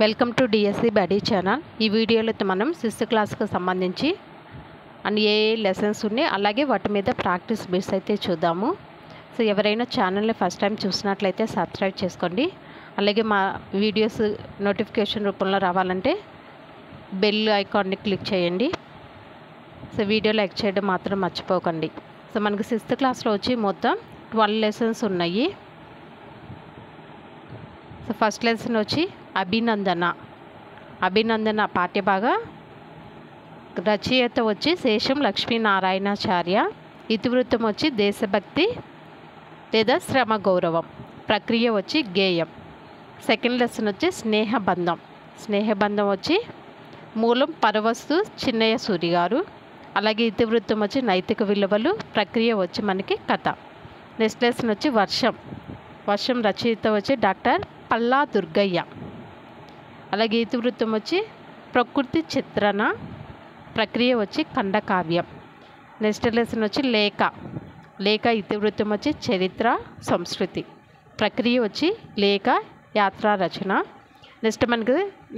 Welcome to DSC buddy channel. ఈ వీడియోలో మనం 6th క్లాస్కి సంబంధించి అన్ని ఏ లెసన్స్ ఉన్నాయి అలాగే వాటి మీద ప్రాక్టీస్ బిట్స్ అయితే చూద్దాము। సో ఎవరైనా ఛానల్ని ఫస్ట్ టైం చూసినట్లయితే సబ్స్క్రైబ్ చేసుకోండి। అలాగే మా వీడియోస్ నోటిఫికేషన్ రూపంలో రావాలంటే బెల్ ఐకాన్ని క్లిక్ చేయండి। సో వీడియో లైక్ చేయడం మాత్రం మర్చిపోకండి। సో మనకి 6th క్లాస్లో వచ్చి మొత్తం 12 లెసన్స్ ఉన్నాయి। సో ఫస్ట్ లెసన్ వచ్చి అభినందన పాఠ్యభాగ రచయిత వచ్చి శేషం లక్ష్మీనారాయణాచార్య। ఇతివృత్తం వచ్చి దేశభక్తి లేదా శ్రమ గౌరవం। ప్రక్రియ వచ్చి గేయం। సెకండ్ లెసన్ వచ్చి స్నేహబంధం వచ్చి మూలం పరవస్తు చిన్నయ్య సూరి గారు। అలాగే ఇతివృత్తం వచ్చి నైతిక విలువలు। ప్రక్రియ వచ్చి మనకి కథ। నెక్స్ట్ లెసన్ వచ్చి వర్షం రచయిత వచ్చి డాక్టర్ పల్లా దుర్గయ్య। అలాగే ఇతివృత్తం వచ్చి ప్రకృతి చిత్రణ। ప్రక్రియ వచ్చి ఖండకావ్యం। నెక్స్ట్ లెసన్ వచ్చి లేఖ ఇతివృత్తం వచ్చి చరిత్ర సంస్కృతి। ప్రక్రియ వచ్చి లేఖ యాత్రా రచన।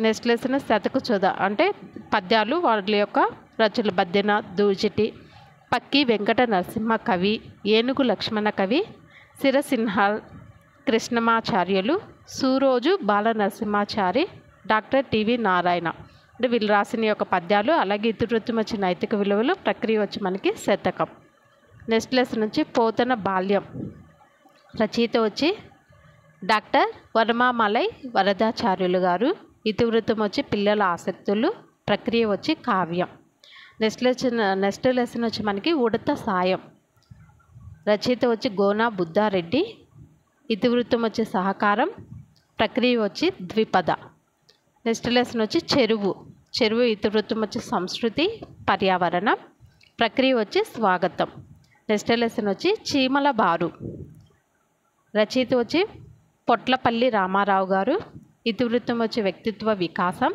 నెక్స్ట్ లెసన్ శతక చోద అంటే పద్యాలు వాళ్ళ యొక్క రచనలు బద్దెన దూజిటి పక్కి వెంకట నరసింహ కవి, ఏనుగు లక్ష్మణ కవి, సిరసిన్హాల్ కృష్ణమాచార్యులు, సూరోజు బాల నరసింహాచారి, డాక్టర్ టివి నారాయణ అంటే వీళ్ళు రాసిన యొక్క పద్యాలు। అలాగే ఇతివృత్తం వచ్చి నైతిక విలువలు। ప్రక్రియ వచ్చి మనకి శతకం। నెక్స్ట్ లెసన్ నుంచి పోతన బాల్యం రచయిత వచ్చి డాక్టర్ వర్మామలై వరదాచార్యులు గారు। ఇతివృత్తం వచ్చి పిల్లల ఆసక్తులు। ప్రక్రియ వచ్చి కావ్యం। నెక్స్ట్ లెసన్ వచ్చి మనకి ఉడత సాయం రచయిత వచ్చి గోనా బుద్ధారెడ్డి। ఇతివృత్తం వచ్చి సహకారం। ప్రక్రియ వచ్చి ద్విపద। నెక్స్ట్ లెసన్ వచ్చి చెరువు ఇతివృత్తం వచ్చి సంస్కృతి పర్యావరణం। ప్రక్రియ వచ్చి స్వాగతం। నెక్స్ట్ లెసన్ వచ్చి చీమల బారు రచయిత వచ్చి పొట్లపల్లి రామారావు గారు। ఇతివృత్తం వచ్చి వ్యక్తిత్వ వికాసం।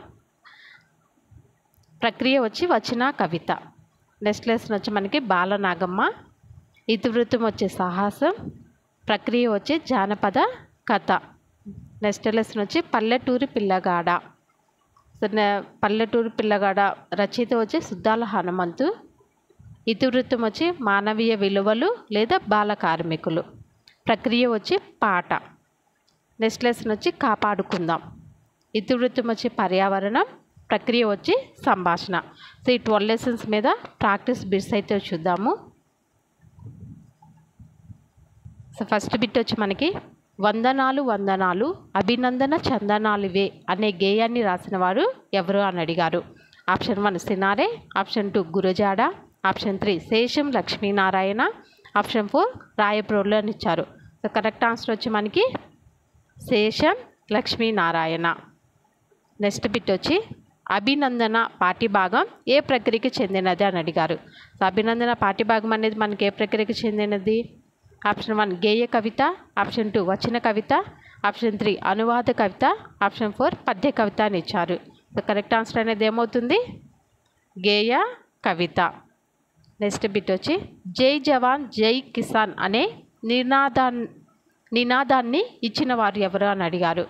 ప్రక్రియ వచ్చి వచన కవిత। నెక్స్ట్ లెసన్ వచ్చి మనకి బాలనాగమ్మ। ఇతివృత్తం వచ్చి సాహసం। ప్రక్రియ వచ్చి జానపద కథ। నెక్స్ట్ లెసన్ వచ్చి పల్లెటూరి పిల్లగాడ రచయిత వచ్చి సుద్దాల హనుమంతు। ఇతివృత్తం వచ్చి మానవీయ విలువలు లేదా బాల కార్మికులు। ప్రక్రియ వచ్చి పాట। నెక్స్ట్ లెసన్ వచ్చి కాపాడుకుందాం। ఇతివృత్తం వచ్చి పర్యావరణం। ప్రక్రియ వచ్చి సంభాషణ। సో ఈ 12 లెసన్స్ మీద ప్రాక్టీస్ బిట్స్ అయితే చూద్దాము। సో ఫస్ట్ బిట్ వచ్చి మనకి వందనాలు అభినందన చందనాలువే అనే గేయాన్ని రాసిన వారు ఎవరు అని అడిగారు। Option 1 CiNaRe, option 2 Gurajada, option 3 శేషం లక్ష్మీనారాయణ, ఆప్షన్ 4 రాయప్రోలు అని ఇచ్చారు। సో కరెక్ట్ ఆన్సర్ వచ్చి మనకి శేషం లక్ష్మీనారాయణ। నెక్స్ట్ బిట్ వచ్చి అభినందన పాఠ్యభాగం ఏ ప్రక్రియకి చెందినది అని అడిగారు। సో అభినందన పాఠ్యభాగం అనేది మనకి ఏ ప్రక్రియకి చెందినది? ఆప్షన్ 1 గేయ కవిత, ఆప్షన్ 2 వచన కవిత, ఆప్షన్ 3 అనువాద కవిత, ఆప్షన్ 4 పద్య కవిత అని ఇచ్చారు। సో కరెక్ట్ ఆన్సర్ అనేది ఏమవుతుంది? గేయ కవిత। నెక్స్ట్ బిట్ వచ్చి జై జవాన్ జై కిసాన్ అనే నినాదాన్ని ఇచ్చిన వారు ఎవరు అని అడిగారు।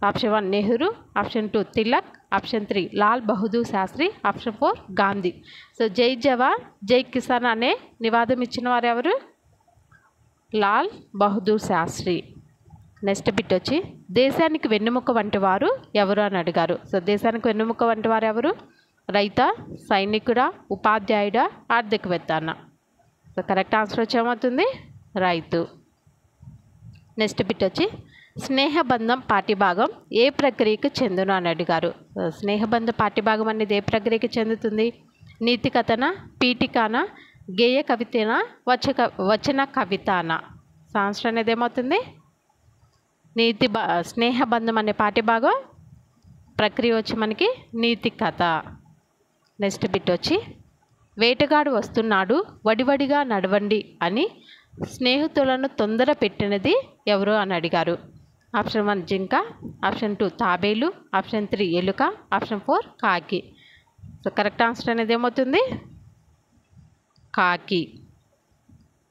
Option 1 Nehru, option 2 Tilak, option 3 Lal Bahadur Shastri, option 4 Gandhi. So జై జవాన్ జై కిసాన్ అనే నినాదం ఇచ్చిన వారు ఎవరు? లాల్ బహదూర్ శాస్త్రి। నెక్స్ట్ బిట్ వచ్చి దేశానికి వెన్నెముక వంటి వారు ఎవరు అని అడిగారు। సో దేశానికి వెన్నెముక వంటి వారు ఎవరు? రైతా, సైనికుడా, ఉపాధ్యాయుడా, ఆర్థికవేత్త అన్న। సో కరెక్ట్ ఆన్సర్ వచ్చి ఏమవుతుంది? రైతు। నెక్స్ట్ బిట్ వచ్చి స్నేహబంధం పాఠ్యభాగం ఏ ప్రక్రియకి చెందును అని అడిగారు। స్నేహబంధం పాఠ్యభాగం అనేది ఏ ప్రక్రియకి చెందుతుంది? నీతి కథన, పీఠికాన, గేయ కవితనా, వచన కవితనా? ఆన్సర్ అనేది ఏమవుతుంది? స్నేహబంధం అనే పాఠ్యభాగం ప్రక్రియ వచ్చి మనకి నీతి కథ। నెక్స్ట్ బిట్ వచ్చి వేటగాడు వస్తున్నాడు వడివడిగా నడవండి అని స్నేహితులను తొందర పెట్టినది ఎవరు అని అడిగారు। ఆప్షన్ 1 జింక, ఆప్షన్ 2 తాబేలు, ఆప్షన్ 3 ఎలుక, ఆప్షన్ 4 కాకి। సో కరెక్ట్ ఆన్సర్ అనేది ఏమవుతుంది? కాకి।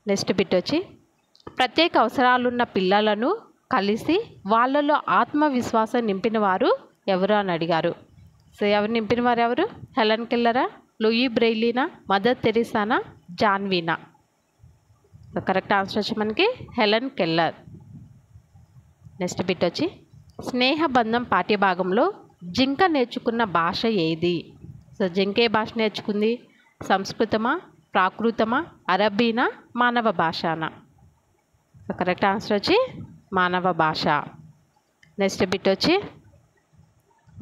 నెక్స్ట్ బిట్ వచ్చి ప్రత్యేక అవసరాలున్న పిల్లలను కలిసి వాళ్ళలో ఆత్మవిశ్వాసం నింపిన వారు ఎవరు అని అడిగారు. సో ఎవరు నింపిన వారు ఎవరు? హెలెన్ కెల్లరా, లూయి బ్రెయిలీనా, మదర్ తెరీసానా, జాన్వీనా? సో కరెక్ట్ ఆన్సర్ వచ్చి మనకి హెలెన్ కెల్లర్. నెక్స్ట్ బిట్ వచ్చి స్నేహబంధం పాఠ్యభాగంలో జింక నేర్చుకున్న భాష ఏది? సో జింక ఏ భాష నేర్చుకుంది? సంస్కృతమా, ప్రాకృతమా, అరబీనా, మానవ భాషనా? సో కరెక్ట్ ఆన్సర్ వచ్చి మానవ భాష. నెక్స్ట్ బిట్ వచ్చి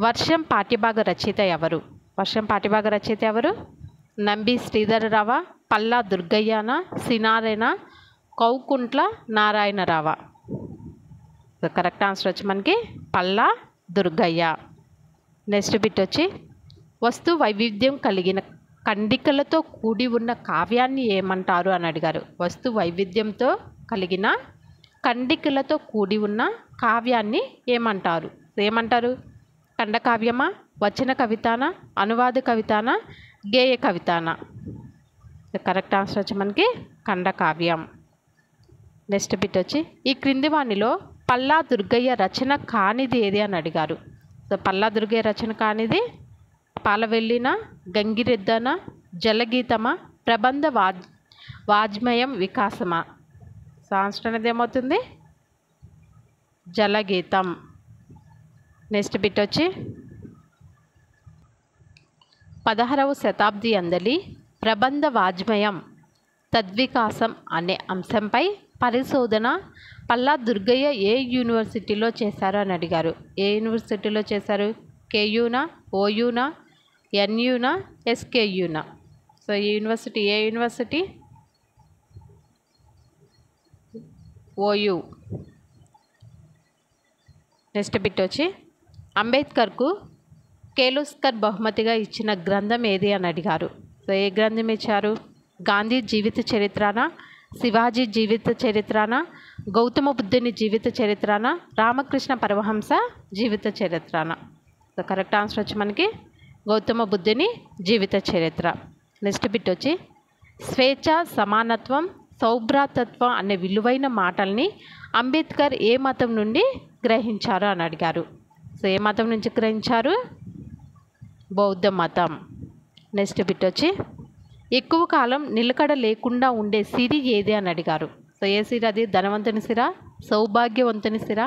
వర్షం పాఠ్యభాగ రచయిత ఎవరు? వర్షం పాఠ్యభాగ రచయిత ఎవరు? నంబి శ్రీధరరావా, పల్లా దుర్గయ్యనా, సినారేనా, కౌకుంట్ల నారాయణరావా? సో కరెక్ట్ ఆన్సర్ వచ్చి మనకి పల్లా దుర్గయ్య. నెక్స్ట్ బిట్ వచ్చి వస్తు వైవిధ్యం కలిగిన ఖండికలతో కూడి ఉన్న కావ్యాన్ని ఏమంటారు అని అడిగారు. వస్తు వైవిధ్యంతో కలిగిన ఖండికలతో కూడి ఉన్న కావ్యాన్ని ఏమంటారు? ఏమంటారు? ఖండకావ్యమా, వచన కవితానా, అనువాద కవితానా, గేయ కవితానా? కరెక్ట్ ఆన్సర్ వచ్చి మనకి ఖండకావ్యం. నెక్స్ట్ బిట్ వచ్చి ఈ క్రింది వానిలో పల్లా దుర్గయ్య రచన కానిది ఏది అని అడిగారు. సో పల్లా దుర్గయ్య రచన కానిది పాలవెల్లిన, గంగిరెద్దన, జలగీతమా, ప్రబంధ వాజ్మయం వికాసమా? సో ఆన్సర్ అనేది ఏమవుతుంది? జలగీతం. నెక్స్ట్ బిట్ వచ్చి 16వ శతాబ్ది అందలి ప్రబంధ వాజ్మయం తద్వికాసం అనే అంశంపై పరిశోధన పల్లా దుర్గయ్య ఏ యూనివర్సిటీలో చేశారు అని అడిగారు. ఏ యూనివర్సిటీలో చేశారు? కేయూనా, ఓయూనా, ఎన్యూనా, ఎస్కేయూనా? సో ఈ యూనివర్సిటీ ఏ యూనివర్సిటీ? ఓయూ. నెక్స్ట్ బిట్ వచ్చి అంబేద్కర్కు కేలోస్కర్ బహుమతిగా ఇచ్చిన గ్రంథం ఏది అని అడిగారు. సో ఏ గ్రంథం ఇచ్చారు? గాంధీ జీవిత చరిత్రనా, శివాజీ జీవిత చరిత్రనా, గౌతమ బుద్ధుని జీవిత చరిత్రనా, రామకృష్ణ పరమహంస జీవిత చరిత్రనా? సో కరెక్ట్ ఆన్సర్ వచ్చి మనకి గౌతమ బుద్ధుని జీవిత చరిత్ర. నెక్స్ట్ బిట్ వచ్చి స్వేచ్ఛ, సమానత్వం, సౌభ్రాతత్వం అనే విలువైన మాటల్ని అంబేద్కర్ ఏ మతం నుండి గ్రహించారు అని అడిగారు. సో ఏ మతం నుంచి గ్రహించారు? బౌద్ధ మతం. నెక్స్ట్ బిట్ వచ్చి ఎక్కువ కాలం నిలకడ లేకుండా ఉండే సిరి ఏది అని అడిగారు. సో ఏ సిర అది? ధనవంతుని సిర, సౌభాగ్యవంతుని సిర,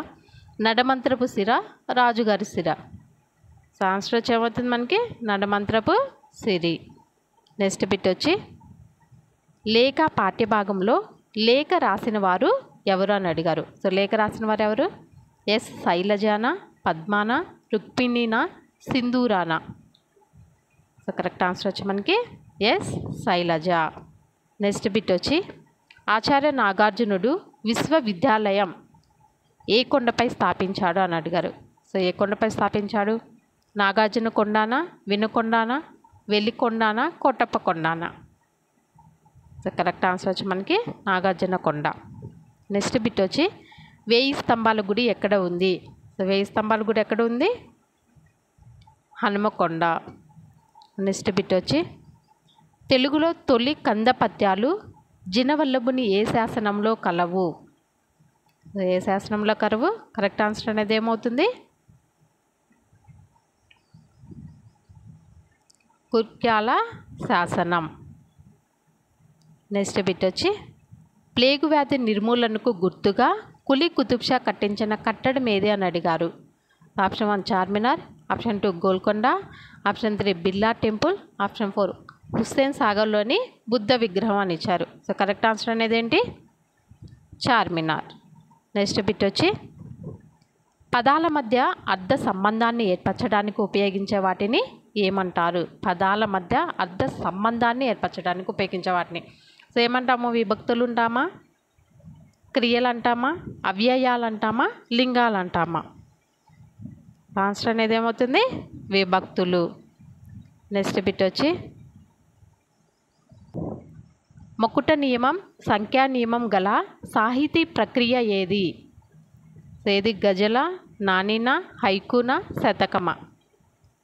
నడమంత్రపు సిర, రాజుగారి సిర? సో ఆన్సర్ వచ్చి ఏమవుతుంది మనకి? నడమంత్రపు సిరి. నెక్స్ట్ బిట్ వచ్చి లేఖ పాఠ్యభాగంలో లేఖ రాసిన వారు ఎవరు అని అడిగారు. సో లేఖ రాసిన వారు ఎవరు? ఎస్ శైలజానా, పద్మానా, రుక్మిణీనా, సింధూరానా? సో కరెక్ట్ ఆన్సర్ వచ్చి మనకి ఎస్ శైలజ. నెక్స్ట్ బిట్ వచ్చి ఆచార్య నాగార్జునుడు విశ్వవిద్యాలయం ఏ కొండపై స్థాపించాడు అని అడిగారు. సో ఏ కొండపై స్థాపించాడు? నాగార్జున కొండానా, వినుకొండానా, వెలికొండానా, కోటప్ప కొండానా? సో కరెక్ట్ ఆన్సర్ వచ్చి మనకి నాగార్జున కొండ. నెక్స్ట్ బిట్ వచ్చి 1000 స్తంభాల గుడి ఎక్కడ ఉంది? సో 1000 స్తంభాల గుడి ఎక్కడ ఉంది? హనుమకొండ. నెక్స్ట్ బిట్ వచ్చి తెలుగులో తొలి కంద పద్యాలు జినవల్లభుని ఏ శాసనంలో కలవు? ఏ శాసనంలో కలవు? కరెక్ట్ ఆన్సర్ అనేది ఏమవుతుంది? కుర్క్యాల శాసనం. నెక్స్ట్ బిట్ వచ్చి ప్లేగు వ్యాధి నిర్మూలనకు గుర్తుగా కులీ కుతుబ్ షా కట్టించిన కట్టడం ఏది అని అడిగారు. Option 1 Charminar, option 2 Golconda, option 3 Birla temple, option 4 Hussain సాగర్లోని బుద్ధ విగ్రహం అని ఇచ్చారు. సో కరెక్ట్ ఆన్సర్ అనేది ఏంటి? చార్మినార్. నెక్స్ట్ బిట్ వచ్చి పదాల మధ్య అర్థ సంబంధాన్ని ఏర్పరచడానికి ఉపయోగించే వాటిని ఏమంటారు? పదాల మధ్య అర్థ సంబంధాన్ని ఏర్పరచడానికి ఉపయోగించే వాటిని సో ఏమంటాము? విభక్తులు అంటామా, క్రియలు అంటామా, అవ్యయాలు అంటామా, లింగాలు అంటామా? ఆన్సర్ అనేది ఏమవుతుంది? విభక్తులు. నెక్స్ట్ బిట్ వచ్చి మొకుట నియమం, సంఖ్యా నియమం గల సాహితీ ప్రక్రియ ఏది? ఏది? గజల, నానీనా, హైకునా, శతకమా?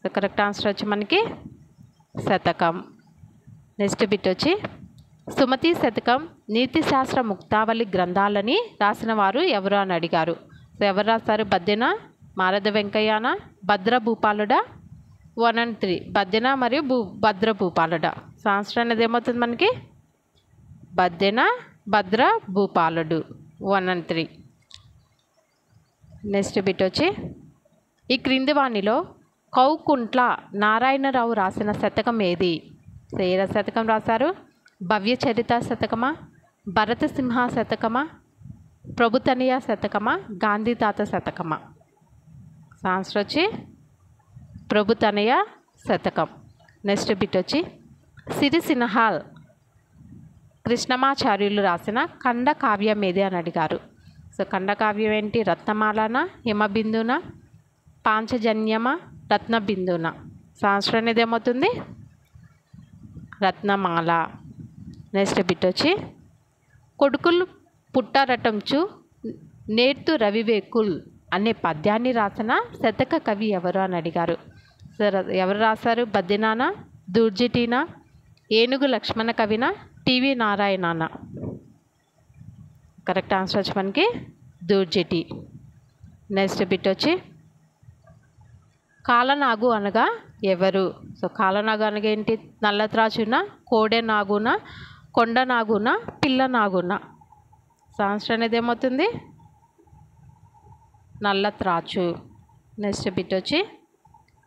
సో కరెక్ట్ ఆన్సర్ వచ్చి మనకి శతకం. నెక్స్ట్ బిట్ వచ్చి సుమతి శతకం, నీతిశాస్త్ర ముక్తావళి గ్రంథాలని రాసిన వారు ఎవరు అని అడిగారు. సో ఎవరు రాస్తారు? బద్దెన, మారద వెంకయ్యనా, భద్ర భూపాలుడా? 1 and 3 బద్దెన మరియు భద్ర భూపాలుడా. సో ఆన్సర్ అనేది ఏమవుతుంది మనకి? బద్దెన, భద్ర భూపాలుడు 1 and 3. నెక్స్ట్ బిట్ వచ్చి ఈ క్రింది వాణిలో కౌకుంట్ల నారాయణరావు రాసిన శతకం ఏది? సో ఏ శతకం రాశారు? భవ్య చరిత శతకమా, భరతసింహ శతకమా, ప్రభుతనయ శతకమా, గాంధీతాత శతకమా? సో ఆన్సర్ వచ్చి ప్రభుతనయ శతకం. నెక్స్ట్ బిట్ వచ్చి సిరిసినహాల్ కృష్ణమాచార్యులు రాసిన ఖండ కావ్యం ఏది అని అడిగారు. సో ఖండ కావ్యం ఏంటి? రత్నమాలన, హిమబిందున, పాంచజన్యమ, రత్నబిందున? సో ఆన్సర్ అనేది ఏమవుతుంది? రత్నమాల. నెక్స్ట్ బిట్ వచ్చి కొడుకులు పుట్టారటంచు నేర్తు రవివేకుల్ అనే పద్యాన్ని రాసిన శతక కవి ఎవరు అని అడిగారు. సో ఎవరు రాశారు? బద్దెనాన, దూర్జటినా, ఏనుగు లక్ష్మణ కవిన, టీవీ నారాయణన? కరెక్ట్ ఆన్సర్ వచ్చి మనకి దూర్జటి. నెక్స్ట్ బిట్ వచ్చి కాలనాగు అనగా ఎవరు? సో కాలనాగు అనగా ఏంటి? నల్లత్రాచున, కోడె నాగున, కొండ నాగున, పిల్ల నాగున? సో ఆన్సర్ అనేది ఏమవుతుంది? నల్లత్రాచు. నెక్స్ట్ బిట్ వచ్చి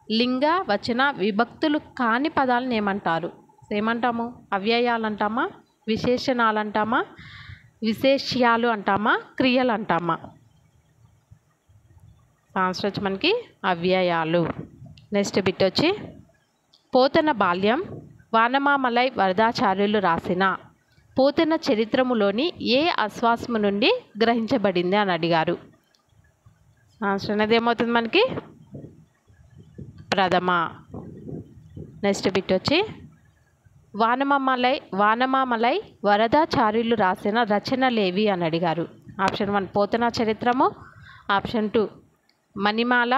లింగ వచన విభక్తులు కాని పదాలను ఏమంటారు? సో ఏమంటాము? అవ్యయాలు అంటామా, విశేషణాలు అంటామా, విశేష్యాలు అంటామా, క్రియలు అంటామా? ఆన్సర్ వచ్చి మనకి అవ్యయాలు. నెక్స్ట్ బిట్ వచ్చి పోతన బాల్యం వానమామలై వరదాచార్యులు రాసిన పోతన చరిత్రములోని ఏ అశ్వాసము నుండి గ్రహించబడింది అని అడిగారు. ఆన్సర్ అనేది ఏమవుతుంది మనకి? ప్రథమ. నెక్స్ట్ బిట్ వచ్చి వానమామలై వరదాచార్యులు రాసిన రచనలేవి అని అడిగారు. ఆప్షన్ 1 పోతన చరిత్రము, ఆప్షన్ 2 మణిమాల,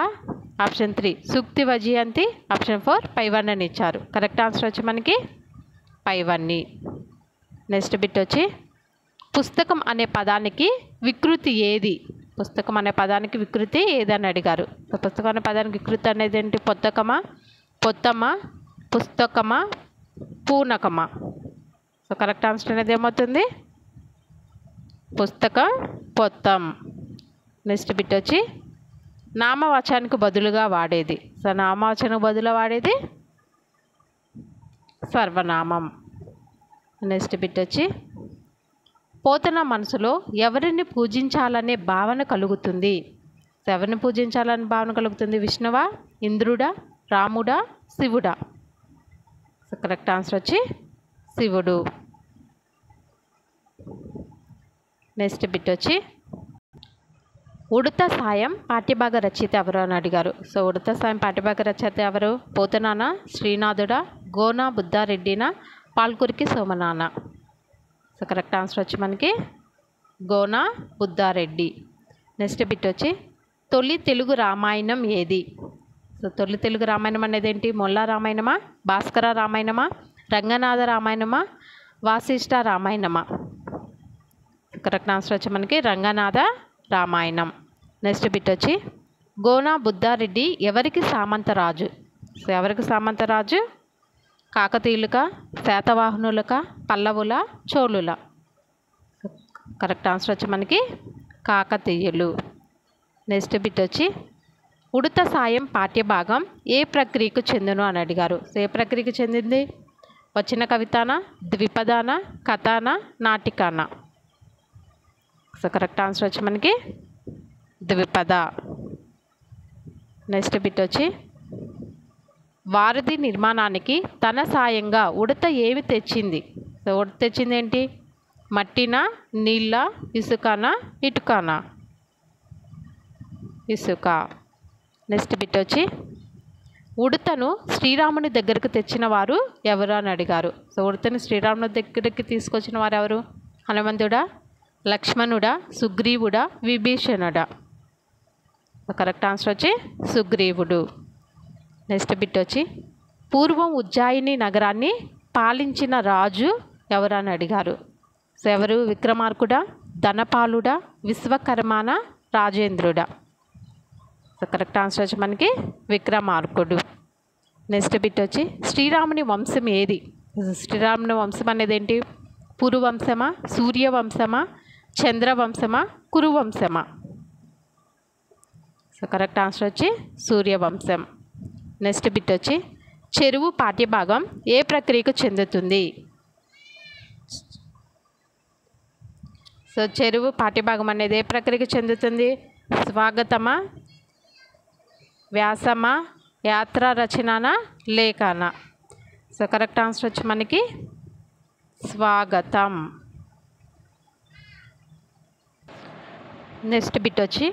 ఆప్షన్ 3 సూక్తి వజయంతి, ఆప్షన్ 4 పైవన్నని ఇచ్చారు. కరెక్ట్ ఆన్సర్ వచ్చి మనకి పైవన్ని. నెక్స్ట్ బిట్ వచ్చి పుస్తకం అనే పదానికి వికృతి ఏది? పుస్తకం అనే పదానికి వికృతి ఏదని అడిగారు. సో పుస్తకం అనే పదానికి వికృతి అనేది ఏంటి? పొత్తకమా, పొత్తమా, పుస్తకమా, పూనకమా? సో కరెక్ట్ ఆన్సర్ అనేది ఏమవుతుంది? పుస్తకం, పొత్తం. నెక్స్ట్ బిట్ వచ్చి నామవాచనానికి బదులుగా వాడేది. సో నామవాచనకు బదులుగా వాడేది సర్వనామం. నెక్స్ట్ బిట్ వచ్చి పోతన మనసులో ఎవరిని పూజించాలనే భావన కలుగుతుంది? సో ఎవరిని పూజించాలనే భావన కలుగుతుంది? విష్ణువా, ఇంద్రుడా, రాముడా, శివుడా? సో కరెక్ట్ ఆన్సర్ వచ్చి శివుడు. నెక్స్ట్ బిట్ వచ్చి ఉడత సాయం పాఠ్యభాగ రచయిత ఎవరు అని అడిగారు. సో ఉడత సాయం పాఠ్యభాగ రచయిత ఎవరు? పోతనాన, శ్రీనాథుడా, గోనా బుద్ధారెడ్డినా, పాల్కురికి సోమనాన్న? సో కరెక్ట్ ఆన్సర్ వచ్చి మనకి గోనా బుద్ధారెడ్డి. నెక్స్ట్ బిట్ వచ్చి తొలి తెలుగు రామాయణం ఏది? సో తొలి తెలుగు రామాయణం అనేది ఏంటి? మొల్ల రామాయణమా, భాస్కర రామాయణమా, రంగనాథ రామాయణమా, వాసిష్ఠ రామాయణమా? కరెక్ట్ ఆన్సర్ వచ్చి మనకి రంగనాథ రామాయణం. నెక్స్ట్ బిట్ వచ్చి గోనా బుద్ధారెడ్డి ఎవరికి సామంతరాజు? సో ఎవరికి సామంతరాజు? కాకతీయులక, శాతవాహనులక, పల్లవుల, చోళుల? కరెక్ట్ ఆన్సర్ వచ్చి మనకి కాకతీయులు. నెక్స్ట్ బిట్ వచ్చి ఉడత సాయం పాఠ్యభాగం ఏ ప్రక్రియకు చెందును అని అడిగారు. సో ఏ ప్రక్రియకు చెందింది? వచ్చిన కవితానా, ద్విపదానా, కథానా, నాటికానా? సో కరెక్ట్ ఆన్సర్ వచ్చి మనకి ద్విపద. నెక్స్ట్ బిట్ వచ్చి వారధి నిర్మాణానికి తన సాయంగా ఉడత ఏమి తెచ్చింది? సో ఉడత తెచ్చింది ఏంటి? మట్టినా, నీళ్ళ, ఇసుకనా, ఇటుకనా? ఇసుక. నెక్స్ట్ బిట్ వచ్చి ఉడతను శ్రీరాముని దగ్గరకు తెచ్చిన వారు ఎవరు అని అడిగారు. సో ఉడతను శ్రీరాముని దగ్గరికి తీసుకొచ్చిన వారు ఎవరు? హనుమంతుడా, లక్ష్మణుడా, సుగ్రీవుడా, విభీషణుడా? కరెక్ట్ ఆన్సర్ వచ్చి సుగ్రీవుడు. నెక్స్ట్ బిట్ వచ్చి పూర్వం ఉజ్జాయిని నగరాన్ని పాలించిన రాజు ఎవరు అని అడిగారు. సో ఎవరు? విక్రమార్కుడా, ధనపాలుడా, విశ్వకర్మానా, రాజేంద్రుడా. సో కరెక్ట్ ఆన్సర్ వచ్చి మనకి విక్రమార్కుడు. నెక్స్ట్ బిట్ వచ్చి శ్రీరాముని వంశం ఏది? శ్రీరాముని వంశం అనేది ఏంటి? పురువంశమా, సూర్యవంశమా, చంద్రవంశమా, కురువంశమా? సో కరెక్ట్ ఆన్సర్ వచ్చి సూర్యవంశం. నెక్స్ట్ బిట్ వచ్చి చెరువు పాఠ్యభాగం ఏ ప్రక్రియకు చెందుతుంది? సో చెరువు పాఠ్యభాగం అనేది ఏ ప్రక్రియకు చెందుతుంది? స్వాగతమా, వ్యాసమా, యాత్ర రచననా, లేఖనా? సో కరెక్ట్ ఆన్సర్ వచ్చి మనకి స్వాగతం. నెక్స్ట్ బిట్ వచ్చి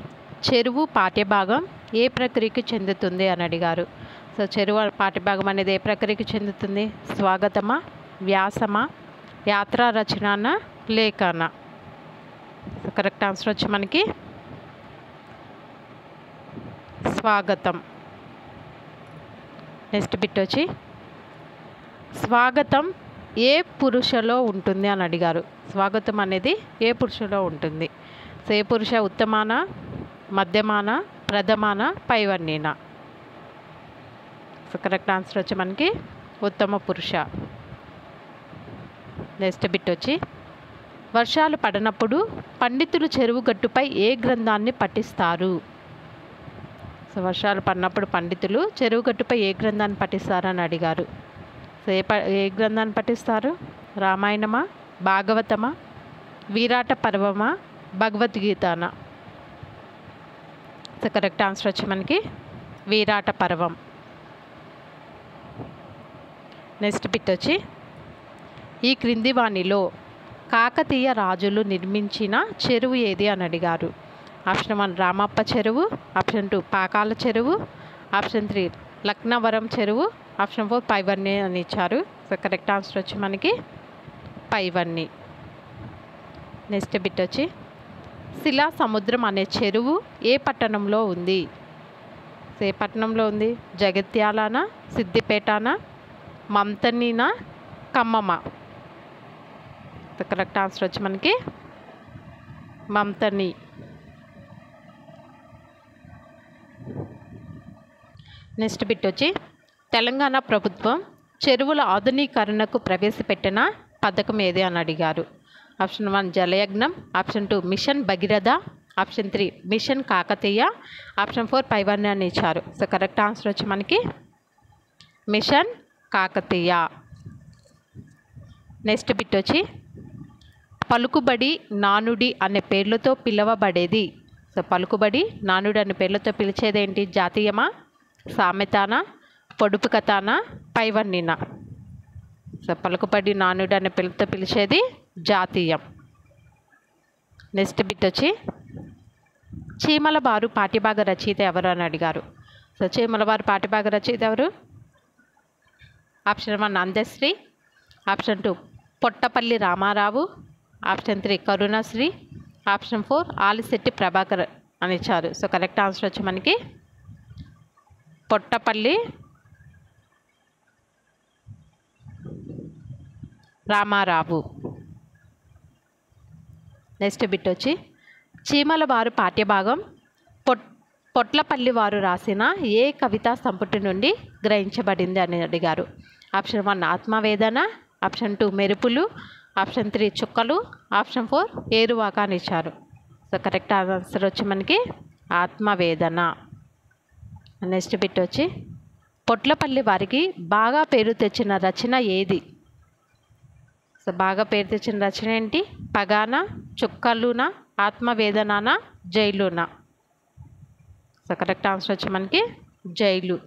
చెరువు పాఠ్యభాగం ఏ ప్రక్రియకు చెందుతుంది అని అడిగారు. సో చెరువు పాఠ్యభాగం అనేది ఏ ప్రక్రియకు చెందుతుంది? స్వాగతమా, వ్యాసమా, యాత్ర రచననా, లేఖనా? సో కరెక్ట్ ఆన్సర్ వచ్చి మనకి స్వాగతం. నెక్స్ట్ బిట్ వచ్చి స్వాగతం ఏ పురుషలో ఉంటుంది అని అడిగారు. స్వాగతం అనేది ఏ పురుషలో ఉంటుంది? సో ఏ పురుష? ఉత్తమాన, మధ్యమాన, ప్రథమాన, పైవన్యనా? సో కరెక్ట్ ఆన్సర్ వచ్చి మనకి ఉత్తమ పురుష. నెక్స్ట్ బిట్ వచ్చి వర్షాలు పడినప్పుడు పండితులు చెరువు గట్టుపై ఏ గ్రంథాన్ని పఠిస్తారు? సో వర్షాలు పడినప్పుడు పండితులు చెరువు గట్టుపై ఏ గ్రంథాన్ని పఠిస్తారని అడిగారు. సో ఏ గ్రంథాన్ని పఠిస్తారు? రామాయణమా, భాగవతమా, విరాట పర్వమా, భగవద్గీతనా? సో కరెక్ట్ ఆన్సర్ వచ్చి మనకి విరాట పర్వం. నెక్స్ట్ బిట్ వచ్చి ఈ క్రింది వాణిలో కాకతీయ రాజులు నిర్మించిన చెరువు ఏది అని అడిగారు. ఆప్షన్ 1 రామప్ప చెరువు, ఆప్షన్ 2 పాకాల చెరువు, ఆప్షన్ 3 లక్నవరం చెరువు, ఆప్షన్ 4 పైవన్నీ అని ఇచ్చారు. సో కరెక్ట్ ఆన్సర్ వచ్చి మనకి పైవన్నీ. నెక్స్ట్ బిట్ వచ్చి శిలా సముద్రం అనే చెరువు ఏ పట్టణంలో ఉంది? సో ఏ పట్టణంలో ఉంది? జగిత్యాలనా, సిద్దిపేటనా, మంతనినా, ఖమ్మమా? సో కరెక్ట్ ఆన్సర్ వచ్చి మనకి మంతని. నెక్స్ట్ బిట్ వచ్చి తెలంగాణ ప్రభుత్వం చెరువుల ఆధునీకరణకు ప్రవేశపెట్టిన పథకం ఏది అని అడిగారు. Option 1 Jalayagnam, option 2 mission Bhagiratha, option 3 mission Kakatiya, option 4 పైవన్నీ అని ఇచ్చారు. సో కరెక్ట్ ఆన్సర్ వచ్చి మనకి మిషన్ కాకతీయ. నెక్స్ట్ బిట్ వచ్చి పలుకుబడి, నానుడి అనే పేర్లతో పిలవబడేది. సో పలుకుబడి, నానుడి అనే పేర్లతో పిలిచేదేంటి? జాతీయమా, సామెతానా, పొడుపు కథనా, పైవన్నీనా? సో పలుకుబడి, నానుడి అనే పేర్లతో పిలిచేది జాతీయం. నెక్స్ట్ బిట్ వచ్చి చీమల బారు పాఠ్యభాగ రచయిత ఎవరు అని అడిగారు. సో చీమల బారు పాఠ్యభాగ రచయిత ఎవరు? Option 1 Andasri, option 2 Pottapalli Ramarao, option 3 Karunasri, option 4 Alishetti Prabhakar అని ఇచ్చారు. సో కరెక్ట్ ఆన్సర్ వచ్చి మనకి పొట్టపల్లి రామారావు. నెక్స్ట్ బిట్ వచ్చి చీమల వారు పాఠ్యభాగం పొట్లపల్లి వారు రాసిన ఏ కవితా సంపుటి నుండి గ్రహించబడింది అని అడిగారు. ఆప్షన్ 1 ఆత్మవేదన, ఆప్షన్ 2 మెరుపులు, ఆప్షన్ 3 చుక్కలు, ఆప్షన్ 4 ఏరువాక అని ఇచ్చారు. సో కరెక్ట్ ఆన్సర్ వచ్చి మనకి ఆత్మవేదన. నెక్స్ట్ బిట్ వచ్చి పొట్లపల్లి వారికి బాగా పేరు తెచ్చిన రచన ఏది? సో బాగా పేరు తెచ్చిన రచన ఏంటి? పగానా, చుక్కలునా, ఆత్మవేదనానా, జైలునా? సో కరెక్ట్ ఆన్సర్ వచ్చి మనకి జైలు.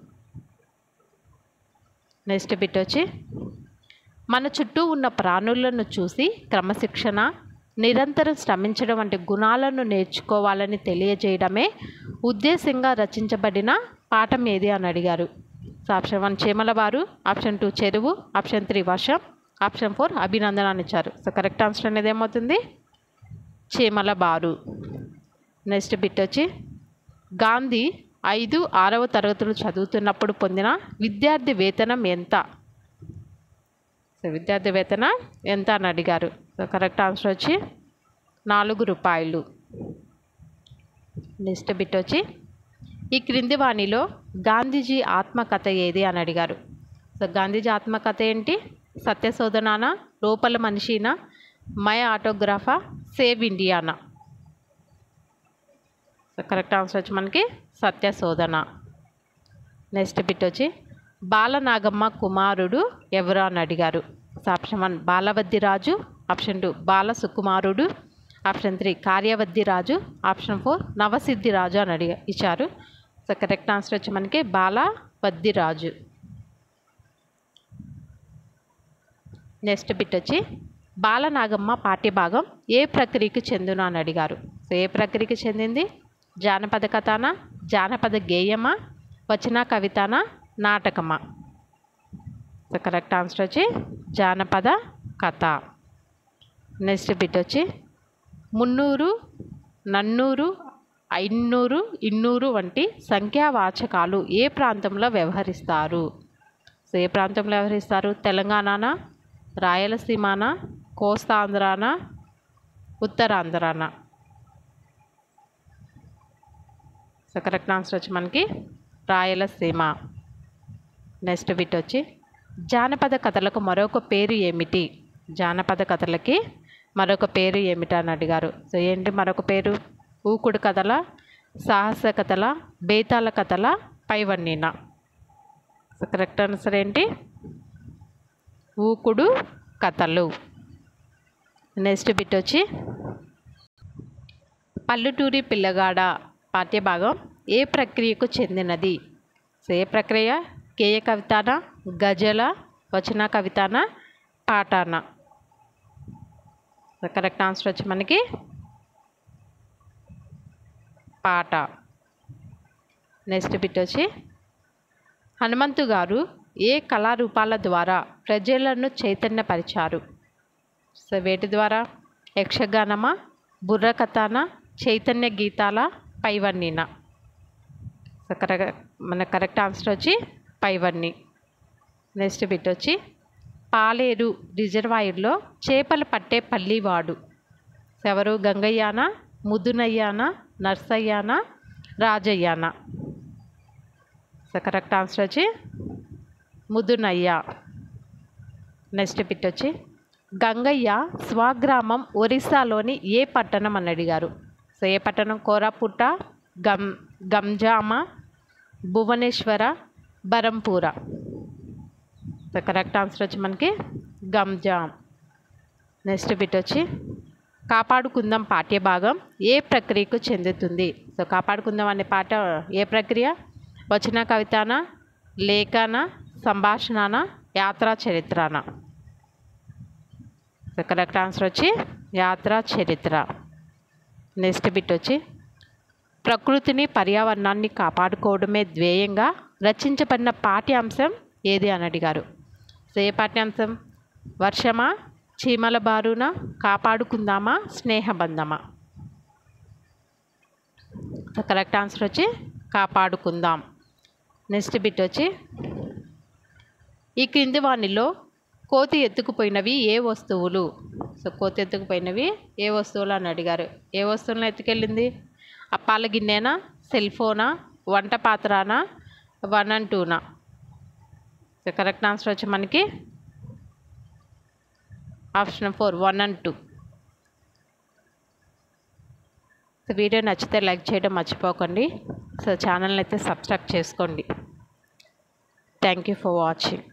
నెక్స్ట్ బిట్ వచ్చి మన చుట్టూ ఉన్న ప్రాణులను చూసి క్రమశిక్షణ, నిరంతరం శ్రమించడం వంటి గుణాలను నేర్చుకోవాలని తెలియజేయడమే ఉద్దేశంగా రచించబడిన పాఠం ఏది అని అడిగారు. సో ఆప్షన్ 1 చీమలవారు, ఆప్షన్ 2 చెరువు, ఆప్షన్ 3 వర్షం, ఆప్షన్ 4 అభినందన అని ఇచ్చారు. సో కరెక్ట్ ఆన్సర్ అనేది ఏమవుతుంది? చీమలబారు. నెక్స్ట్ బిట్ వచ్చి గాంధీ 5, 6వ తరగతులు చదువుతున్నప్పుడు పొందిన విద్యార్థి వేతనం ఎంత? సో విద్యార్థి వేతనం ఎంత అని అడిగారు. సో కరెక్ట్ ఆన్సర్ వచ్చి 4 రూపాయలు. నెక్స్ట్ బిట్ వచ్చి ఈ క్రింది వాణిలో గాంధీజీ ఆత్మకథ ఏది అని అడిగారు. సో గాంధీజీ ఆత్మకథ ఏంటి? సత్యశోధనానా, లోపల మనిషినా, మై ఆటోగ్రాఫా, సేవ్ ఇండియానా? సో కరెక్ట్ ఆన్సర్ వచ్చి మనకి సత్యశోధన. నెక్స్ట్ బిట్ వచ్చి బాలనాగమ్మ కుమారుడు ఎవరు అని అడిగారు. సో ఆప్షన్ 1 బాలవద్ది రాజు, ఆప్షన్ 2 బాల సుకుమారుడు, ఆప్షన్ 3 కార్యవద్ది రాజు, ఆప్షన్ 4 నవసిద్ధి రాజు అని ఇచ్చారు. సో కరెక్ట్ ఆన్సర్ వచ్చి మనకి బాలవద్ది రాజు. నెక్స్ట్ బిట్ వచ్చి బాలనాగమ్మ పాఠ్యభాగం ఏ ప్రక్రియకు చెందును అని అడిగారు. సో ఏ ప్రక్రియకు చెందింది? జానపద కథనా, జానపద గేయమా, వచన కవితనా, నాటకమా? సో కరెక్ట్ ఆన్సర్ వచ్చి జానపద కథ. నెక్స్ట్ బిట్ వచ్చి మున్నూరు, నన్నూరు, ఐన్నూరు, ఇన్నూరు వంటి సంఖ్యావాచకాలు ఏ ప్రాంతంలో వ్యవహరిస్తారు? సో ఏ ప్రాంతంలో వ్యవహరిస్తారు? తెలంగాణనా, రాయలసీమానా, కోస్తాంధ్రానా, ఉత్తరాంధ్రానా? సో కరెక్ట్ ఆన్సర్ వచ్చి మనకి రాయలసీమ. నెక్స్ట్ బిట్ వచ్చి జానపద కథలకు మరొక పేరు ఏమిటి? జానపద కథలకి మరొక పేరు ఏమిటి అని అడిగారు. సో ఏంటి మరొక పేరు? ఊకుడు కథల, సాహస కథల, బేతాళ కథల, పైవన్నీనా? సో కరెక్ట్ ఆన్సర్ ఏంటి? ఊకుడు కథలు. నెక్స్ట్ బిట్ వచ్చి పల్లెటూరి పిల్లగాడ పాఠ్యభాగం ఏ ప్రక్రియకు చెందినది? సో ఏ ప్రక్రియ? గేయ కవితానా, గజల, వచన కవితానా, పాఠానా? సో కరెక్ట్ ఆన్సర్ వచ్చి మనకి పాట. నెక్స్ట్ బిట్ వచ్చి హనుమంతు గారు ఏ కళారూపాల ద్వారా ప్రజలను చైతన్యపరిచారు? సో వేటి ద్వారా? యక్షగానమా, బుర్రకథనా, చైతన్య గీతాల, పైవన్నీనా? సో మన కరెక్ట్ ఆన్సర్ వచ్చి పైవన్నీ. నెక్స్ట్ బిట్ వచ్చి పాలేరు రిజర్వాయర్లో చేపలు పట్టే పల్లివాడు ఎవరు? గంగయ్యానా, ముద్దునయ్యానా, నర్సయ్యానా, రాజయ్యానా? సో కరెక్ట్ ఆన్సర్ వచ్చి ముద్దునయ్య. నెక్స్ట్ బిట్ వచ్చి గంగయ్య స్వగ్రామం ఒరిస్సాలోని ఏ పట్టణం అని అడిగారు. సో ఏ పట్టణం? కోరాపుట్ట, గంజామ, భువనేశ్వర, బరంపూర? సో కరెక్ట్ ఆన్సర్ వచ్చి మనకి గంజాం. నెక్స్ట్ బిట్ వచ్చి కాపాడుకుందాం పాఠ్యభాగం ఏ ప్రక్రియకు చెందుతుంది? సో కాపాడుకుందాం అనే పాట ఏ ప్రక్రియ? వచన కవితానా, లేఖన, సంభాషణనా, యాత్రా చరిత్రనా? సో కరెక్ట్ ఆన్సర్ వచ్చి యాత్రా చరిత్ర. నెక్స్ట్ బిట్ వచ్చి ప్రకృతిని, పర్యావరణాన్ని కాపాడుకోవడమే ధ్యేయంగా రచించబడిన పాఠ్యాంశం ఏది అని అడిగారు. సో ఏ పాఠ్యాంశం? వర్షమా, చీమల బారున, కాపాడుకుందామా, స్నేహబంధమా? సో కరెక్ట్ ఆన్సర్ వచ్చి కాపాడుకుందాం. నెక్స్ట్ బిట్ వచ్చి ఈ క్రింది వానిలో కోతి ఎత్తుకుపోయినవి ఏ వస్తువులు? సో కోతి ఎత్తుకుపోయినవి ఏ వస్తువులు అని అడిగారు. ఏ వస్తువులను ఎత్తుకెళ్ళింది? అప్పాల గిన్నెనా, సెల్ ఫోనా, వంట పాత్రనా, 1 and 2నా? సో కరెక్ట్ ఆన్సర్ వచ్చి మనకి ఆప్షన్ 4 1 and 2. సో వీడియో నచ్చితే లైక్ చేయడం మర్చిపోకండి. సో ఛానల్ని అయితే సబ్స్క్రైబ్ చేసుకోండి. Thank you for watching.